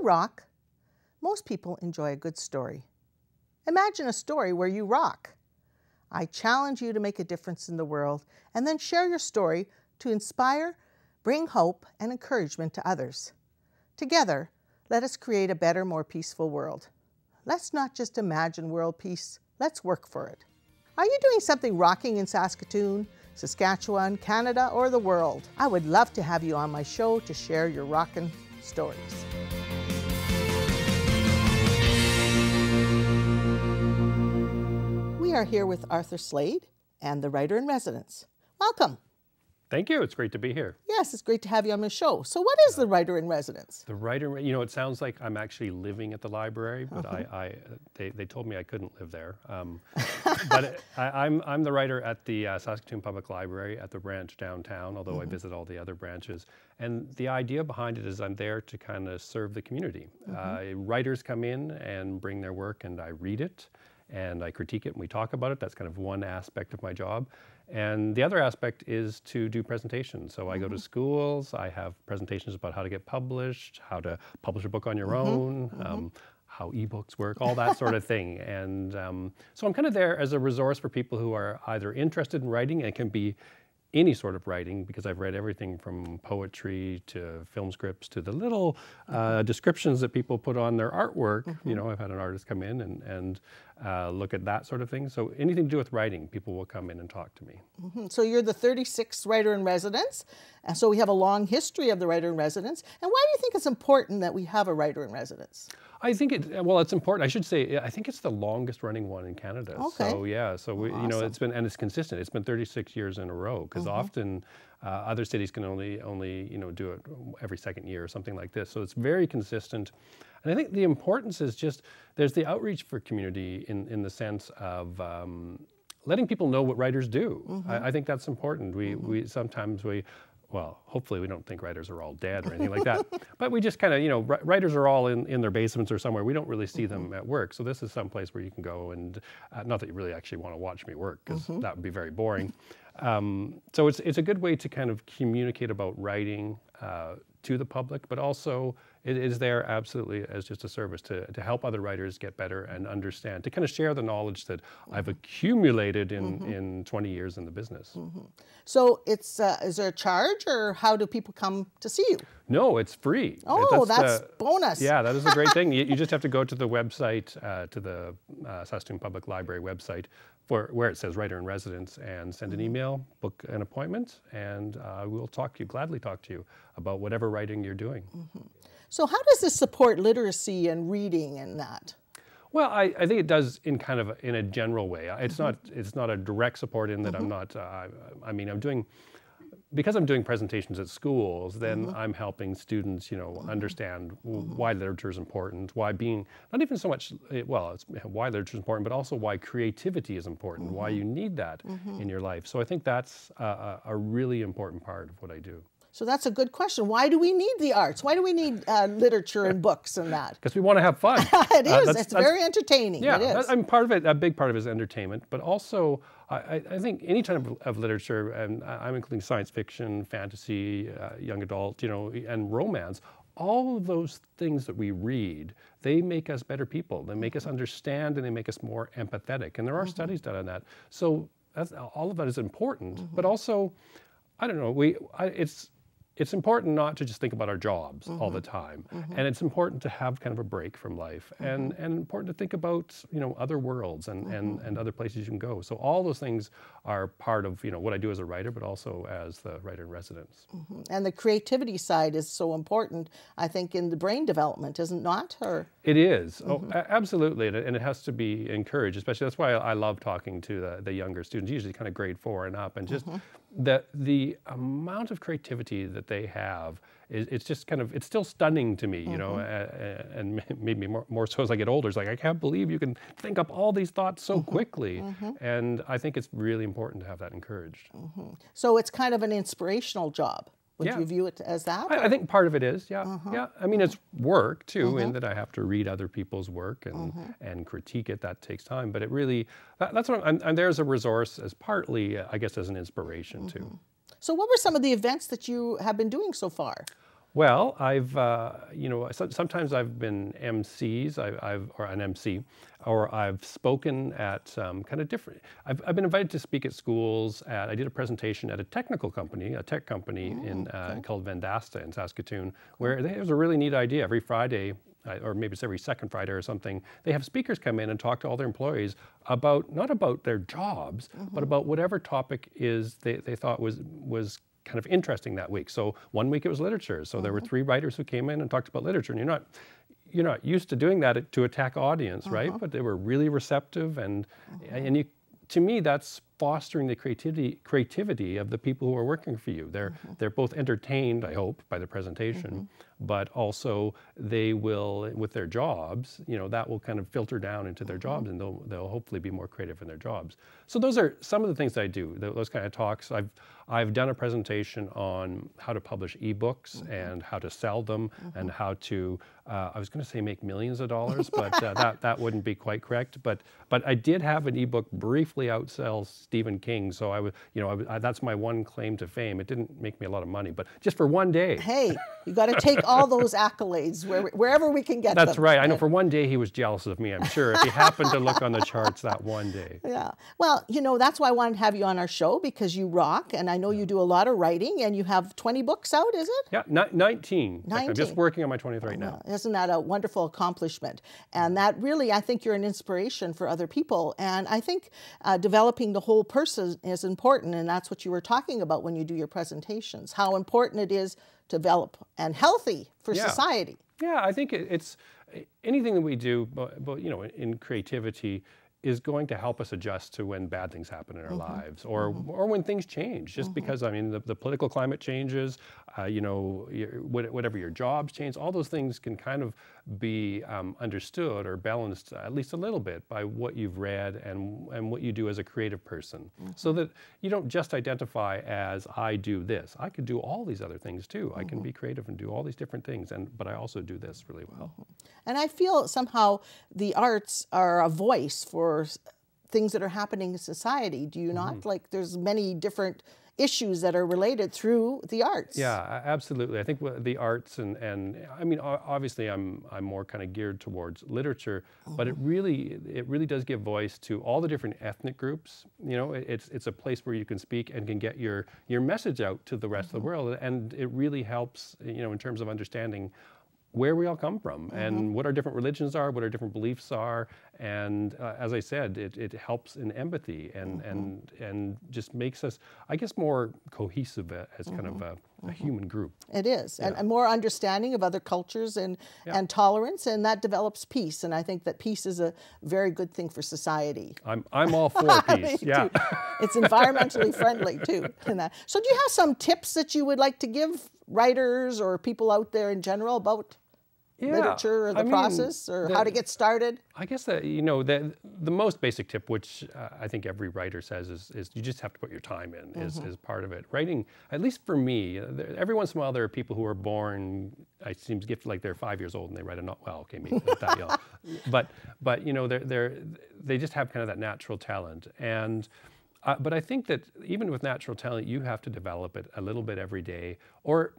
rock, most people enjoy a good story. Imagine a story where you rock. I challenge you to make a difference in the world and then share your story to inspire, bring hope and encouragement to others. Together, let us create a better, more peaceful world. Let's not just imagine world peace, let's work for it. Are you doing something rocking in Saskatoon, Saskatchewan, Canada, or the world? I would love to have you on my show to share your rockin' stories. We are here with Arthur Slade and the writer-in-residence. Welcome. Thank you. It's great to be here. Yes, it's great to have you on the show. So what is the writer-in-residence? The writer, you know, it sounds like I'm actually living at the library, but they told me I couldn't live there. But I'm the writer at the Saskatoon Public Library at the branch downtown, although I visit all the other branches. And the idea behind it is I'm there to kind of serve the community. Writers come in and bring their work and I read it and I critique it and we talk about it. That's kind of one aspect of my job. And the other aspect is to do presentations. So I go to schools, I have presentations about how to get published, how to publish a book on your own, how ebooks work, all that sort of thing. And so I'm kind of there as a resource for people who are either interested in writing, and it can be any sort of writing, because I've read everything from poetry to film scripts to the little descriptions that people put on their artwork. You know, I've had an artist come in and look at that sort of thing. So anything to do with writing, people will come in and talk to me. So you're the 36th writer-in-residence, and so we have a long history of the writer-in-residence. And why do you think it's important that we have a writer-in-residence? I think it's important. I should say, I think it's the longest running one in Canada. Okay. So yeah, so we, you know, it's consistent. It's been 36 years in a row, because often other cities can only you know, do it every second year or something like this. So it's very consistent. And I think the importance is just, there's the outreach for community in the sense of letting people know what writers do. I think that's important. We sometimes well, hopefully we don't think writers are all dead or anything like that, but we just kind of, you know, writers are all in their basements or somewhere. We don't really see them at work. So this is some place where you can go and, not that you really actually want to watch me work, because that would be very boring. So it's a good way to kind of communicate about writing to the public, but also it is there absolutely as just a service to help other writers get better and understand, to kind of share the knowledge that I've accumulated in 20 years in the business. So it's is there a charge, or how do people come to see you? No, it's free. Oh, that's bonus. Yeah, that is a great thing. You just have to go to the website, to the Saskatoon Public Library website, where it says writer-in-residence, and send an email, book an appointment, and we'll gladly talk to you about whatever writing you're doing. So how does this support literacy and reading and that? Well, I think it does in kind of in a general way. It's not a direct support in that I'm not. I mean, because I'm doing presentations at schools, then I'm helping students, you know, understand why literature is important, why not even so much, well, it's why literature is important, but also why creativity is important, why you need that in your life. So I think that's a really important part of what I do. So that's a good question. Why do we need the arts? Why do we need literature and books and that? Because we want to have fun. It is. It's very entertaining. Yeah, it is. I'm part of it. A big part of it is entertainment, but also I think any type of literature, and I'm including science fiction, fantasy, young adult, you know, and romance. All of those things that we read, they make us better people. They make us understand, and they make us more empathetic. And there are studies done on that. So all of that is important, but also, I don't know, it's important not to just think about our jobs all the time. And it's important to have kind of a break from life, and important to think about, you know, other worlds and other places you can go. So all those things are part of, you know, what I do as a writer, but also as the writer-in-residence. And the creativity side is so important, I think, in the brain development, isn't it not? Or? It is. Oh, absolutely. And it has to be encouraged, especially that's why I love talking to the younger students, usually kind of grade 4 and up, and just the amount of creativity that they have, it's just kind of, it's still stunning to me, you know, and maybe more so as I get older. It's like, I can't believe you can think up all these thoughts so quickly. And I think it's really important to have that encouraged. So it's kind of an inspirational job. Would you view it as that? I think part of it is, yeah. Yeah. I mean, it's work too, in that I have to read other people's work and critique it. That takes time, but it really, that's what I'm there as a resource, as partly, I guess, as an inspiration too. So what were some of the events that you have been doing so far? Well, sometimes I've been MCs, or an MC, or I've spoken at kind of different. I've been invited to speak at schools. I did a presentation at a technical company, a tech company called Vendasta in Saskatoon, where it was a really neat idea. Every Friday, or maybe it's every second Friday or something, they have speakers come in and talk to all their employees about, not about their jobs, but about whatever topic is they thought was kind of interesting that week. So one week it was literature. So there were 3 writers who came in and talked about literature, and you're not used to doing that to a tech audience, right? But they were really receptive, and to me, that's fostering the creativity of the people who are working for you. They're both entertained, I hope, by the presentation, but also they will, with their jobs, that will kind of filter down into their jobs, and they'll hopefully be more creative in their jobs. So those are some of the things that I do. Those kind of talks. I've done a presentation on how to publish ebooks and how to sell them and how to, I was going to say make millions of dollars, but that wouldn't be quite correct. But I did have an ebook briefly outsell Stephen King, so that's my one claim to fame. It didn't make me a lot of money, but just for one day. Hey, you got to take all those accolades wherever we can get them. That's right. I know for one day he was jealous of me, I'm sure, if he happened to look on the charts that one day. Yeah. Well, that's why I wanted to have you on our show, because you rock, and I know you do a lot of writing, and you have 20 books out, is it? Yeah, 19. I'm just working on my 20th right now. Isn't that a wonderful accomplishment? And that really, I think you're an inspiration for other people. And I think developing the whole person is important, and that's what you were talking about when you do your presentations, how important it is to develop and healthy for society. Yeah, I think it's anything that we do, but in creativity, is going to help us adjust to when bad things happen in our lives, or when things change. Just because the political climate changes, whatever your jobs change, all those things can kind of be understood or balanced at least a little bit by what you've read and what you do as a creative person, so that you don't just identify as I do this. I could do all these other things too. I can be creative and do all these different things, but I also do this really well. And I feel somehow the arts are a voice for things that are happening in society. Do you not? Like, there's many different issues that are related through the arts. Yeah, absolutely. I think the arts and I mean, obviously I'm more kind of geared towards literature, but it really does give voice to all the different ethnic groups. It's a place where you can speak and can get your message out to the rest of the world, and it really helps, in terms of understanding where we all come from and what our different religions are, what our different beliefs are, and as I said, it helps in empathy and just makes us, I guess, more cohesive as kind of a human group. It is, and more understanding of other cultures and tolerance, and that develops peace. And I think that peace is a very good thing for society. I'm all for peace. Yeah, it's environmentally friendly too. So, do you have some tips that you would like to give writers or people out there in general about literature or the process, or how to get started? I guess that the most basic tip, which I think every writer says, is you just have to put your time in. Is part of it. Writing, at least for me, every once in a while there are people who are born, it seems, gifted like they're 5 years old and they write a novel. Well, okay, maybe not that young, but they just have kind of that natural talent. And but I think that even with natural talent, you have to develop it a little bit every day, or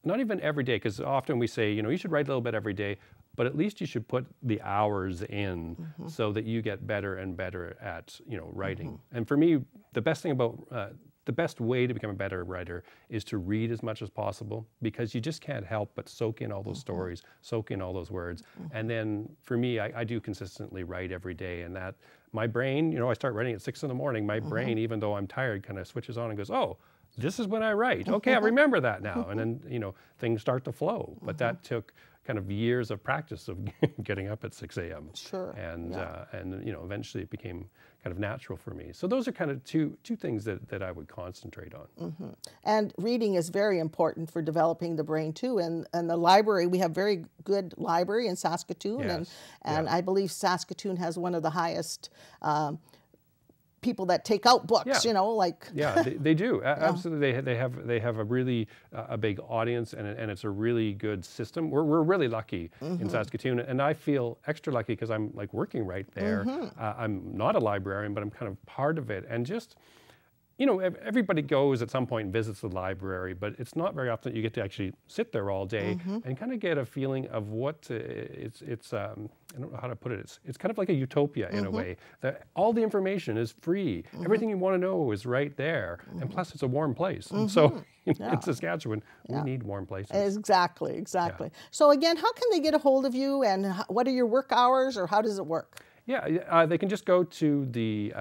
not even every day, because often we say, you should write a little bit every day, but at least you should put the hours in so that you get better and better at, writing. And for me, the best thing about, the best way to become a better writer is to read as much as possible, because you just can't help but soak in all those stories, soak in all those words. And then for me, I do consistently write every day, and that my brain, I start writing at 6 in the morning, my brain, even though I'm tired, kind of switches on and goes, oh, this is when I write. Okay, I remember that now. And then, things start to flow. But that took kind of years of practice of getting up at 6 a.m. Sure. And eventually it became kind of natural for me. So those are kind of two things that I would concentrate on. And reading is very important for developing the brain too. And the library, we have very good library in Saskatoon. Yes. And I believe Saskatoon has one of the highest people that take out books, like. Yeah, they do. Absolutely. They have a really a big audience, and it's a really good system. We're really lucky in Saskatoon, and I feel extra lucky because I'm like working right there. I'm not a librarian, but I'm kind of part of it, and just you know, everybody goes at some point and visits the library, but it's not very often that you get to actually sit there all day and kind of get a feeling of what it's I don't know how to put it. It's kind of like a utopia in a way, that all the information is free. Everything you want to know is right there. And plus it's a warm place. And so in Saskatchewan, we need warm places. Exactly, exactly. So again, how can they get a hold of you, and what are your work hours, or how does it work? Yeah, they can just go to the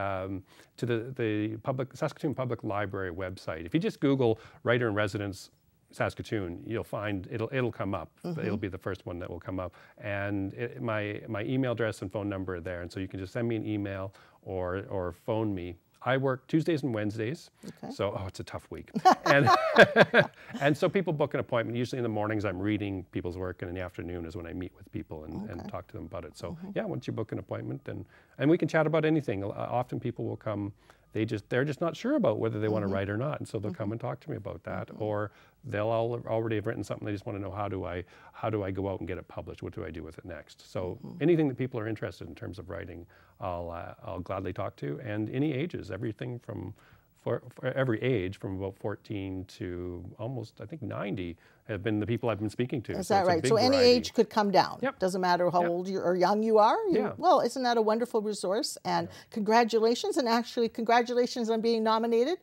Saskatoon Public Library website. If you just Google Writer in Residence Saskatoon, you'll find it'll come up. It'll be the first one that will come up, and my email address and phone number are there, and so you can just send me an email or phone me. I work Tuesdays and Wednesdays, so it's a tough week, and and so people book an appointment. Usually in the mornings I'm reading people's work, and in the afternoon is when I meet with people and talk to them about it. So yeah, once you book an appointment, and we can chat about anything. Often people will come. They're just not sure about whether they want to write or not, and so they'll come and talk to me about that, or they'll already have written something. They just want to know how do I go out and get it published? What do I do with it next? So anything that people are interested in terms of writing, I'll gladly talk to, and any ages, everything from for every age from about 14 to almost, I think, 90 have been the people I've been speaking to. Is that right? So any age could come down. Yep. Doesn't matter how old you or young you are. Yeah. Well, isn't that a wonderful resource? And congratulations, and actually congratulations on being nominated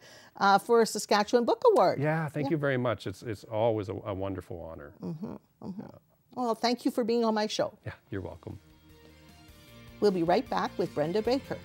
for a Saskatchewan Book Award. Yeah, thank you very much. It's always a wonderful honor. Well, thank you for being on my show. Yeah, you're welcome. We'll be right back with Brenda Baker.